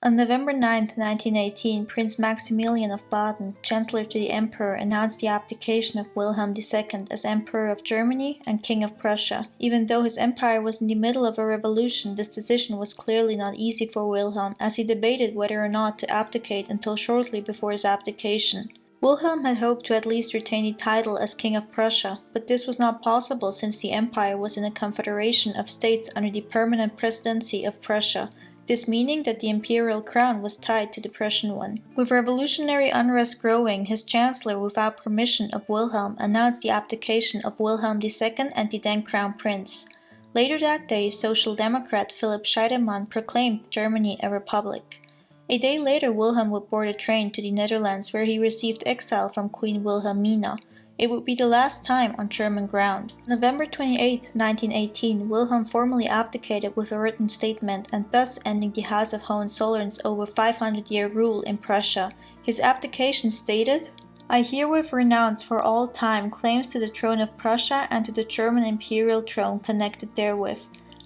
On November 9, 1918, Prince Maximilian of Baden, Chancellor to the Emperor, announced the abdication of Wilhelm II as Emperor of Germany and King of Prussia. Even though his empire was in the middle of a revolution, this decision was clearly not easy for Wilhelm, as he debated whether or not to abdicate until shortly before his abdication. Wilhelm had hoped to at least retain the title as King of Prussia, but this was not possible since the empire was in a confederation of states under the permanent presidency of Prussia, this meaning that the imperial crown was tied to the Prussian one. With revolutionary unrest growing, his chancellor, without permission of Wilhelm, announced the abdication of Wilhelm II and the then crown prince. Later that day, Social Democrat Philipp Scheidemann proclaimed Germany a republic. A day later, Wilhelm would board a train to the Netherlands where he received exile from Queen Wilhelmina. It would be the last time on German ground. November 28, 1918, Wilhelm formally abdicated with a written statement and thus ending the House of Hohenzollern's over 500-year rule in Prussia. His abdication stated, "I herewith renounce for all time claims to the throne of Prussia and to the German imperial throne connected therewith.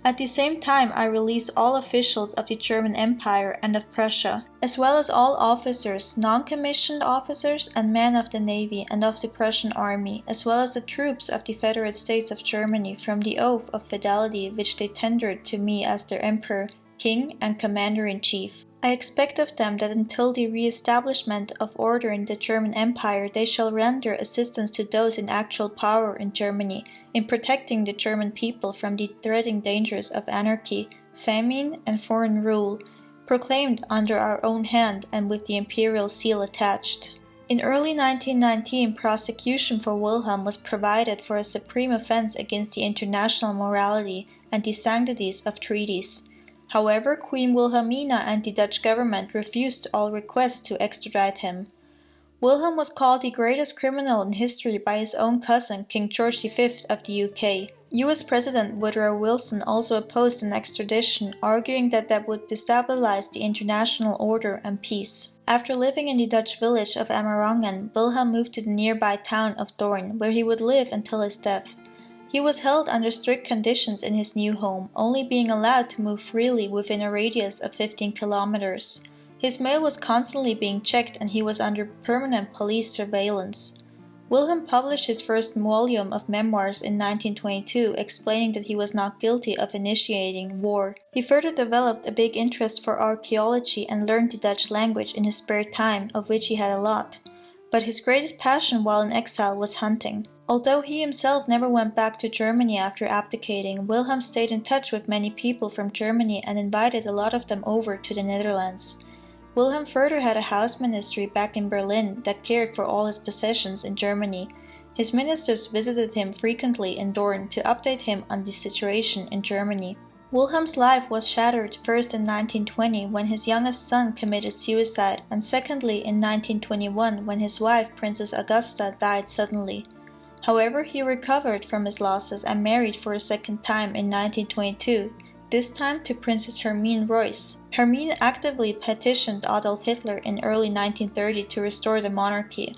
At the same time, I release all officials of the German Empire and of Prussia, as well as all officers, non-commissioned officers, and men of the Navy and of the Prussian Army, as well as the troops of the Federate States of Germany from the oath of fidelity which they tendered to me as their Emperor, King, and Commander-in-Chief. I expect of them that until the re-establishment of order in the German Empire they shall render assistance to those in actual power in Germany, in protecting the German people from the threatening dangers of anarchy, famine, and foreign rule, proclaimed under our own hand and with the imperial seal attached." In early 1919, prosecution for Wilhelm was provided for a supreme offense against the international morality and the sanctities of treaties. However, Queen Wilhelmina and the Dutch government refused all requests to extradite him. Wilhelm was called the greatest criminal in history by his own cousin, King George V of the UK. US President Woodrow Wilson also opposed an extradition, arguing that would destabilize the international order and peace. After living in the Dutch village of Amerongen, Wilhelm moved to the nearby town of Doorn, where he would live until his death. He was held under strict conditions in his new home, only being allowed to move freely within a radius of 15 kilometers. His mail was constantly being checked and he was under permanent police surveillance. Wilhelm published his first volume of memoirs in 1922, explaining that he was not guilty of initiating war. He further developed a big interest for archaeology and learned the Dutch language in his spare time, of which he had a lot. But his greatest passion while in exile was hunting. Although he himself never went back to Germany after abdicating, Wilhelm stayed in touch with many people from Germany and invited a lot of them over to the Netherlands. Wilhelm further had a house ministry back in Berlin that cared for all his possessions in Germany. His ministers visited him frequently in Doorn to update him on the situation in Germany. Wilhelm's life was shattered first in 1920 when his youngest son committed suicide, and secondly in 1921 when his wife, Princess Augusta, died suddenly. However, he recovered from his losses and married for a second time in 1922, this time to Princess Hermine Reuss. Hermine actively petitioned Adolf Hitler in early 1930 to restore the monarchy.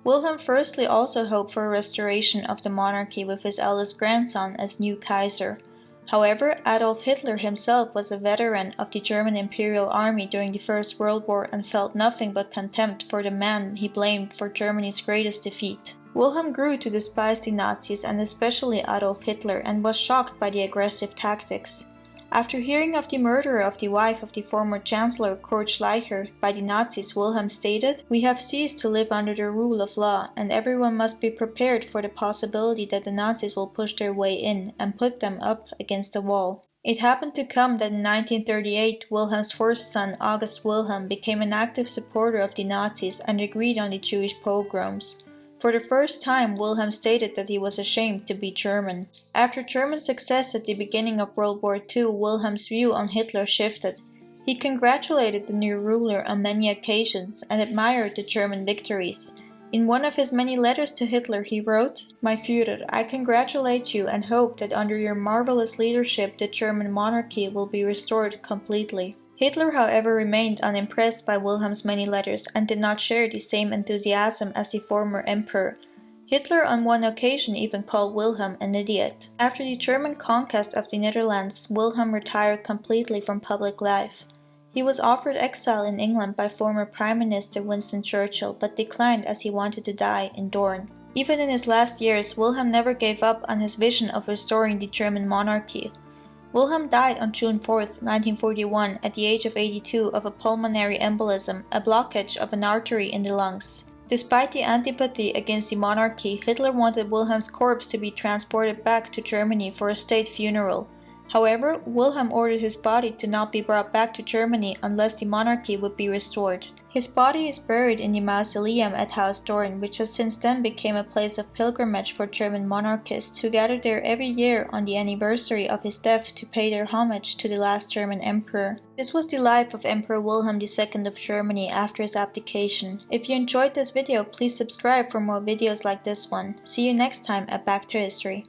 Wilhelm firstly also hoped for a restoration of the monarchy with his eldest grandson as new Kaiser. However, Adolf Hitler himself was a veteran of the German Imperial Army during the First World War and felt nothing but contempt for the man he blamed for Germany's greatest defeat. Wilhelm grew to despise the Nazis and especially Adolf Hitler and was shocked by the aggressive tactics. After hearing of the murder of the wife of the former Chancellor Kurt Schleicher by the Nazis, Wilhelm stated, "We have ceased to live under the rule of law, and everyone must be prepared for the possibility that the Nazis will push their way in and put them up against the wall." It happened to come that in 1938, Wilhelm's first son, August Wilhelm, became an active supporter of the Nazis and agreed on the Jewish pogroms. For the first time, Wilhelm stated that he was ashamed to be German. After German success at the beginning of World War II, Wilhelm's view on Hitler shifted. He congratulated the new ruler on many occasions and admired the German victories. In one of his many letters to Hitler, he wrote, "My Führer, I congratulate you and hope that under your marvelous leadership the German monarchy will be restored completely." Hitler, however, remained unimpressed by Wilhelm's many letters and did not share the same enthusiasm as the former emperor. Hitler on one occasion even called Wilhelm an idiot. After the German conquest of the Netherlands, Wilhelm retired completely from public life. He was offered exile in England by former Prime Minister Winston Churchill, but declined as he wanted to die in Dorne. Even in his last years, Wilhelm never gave up on his vision of restoring the German monarchy. Wilhelm died on June 4, 1941, at the age of 82 of a pulmonary embolism, a blockage of an artery in the lungs. Despite the antipathy against the monarchy, Hitler wanted Wilhelm's corpse to be transported back to Germany for a state funeral. However, Wilhelm ordered his body to not be brought back to Germany unless the monarchy would be restored. His body is buried in the mausoleum at Haus Dorn, which has since then become a place of pilgrimage for German monarchists who gather there every year on the anniversary of his death to pay their homage to the last German emperor. This was the life of Emperor Wilhelm II of Germany after his abdication. If you enjoyed this video, please subscribe for more videos like this one. See you next time at Back to History.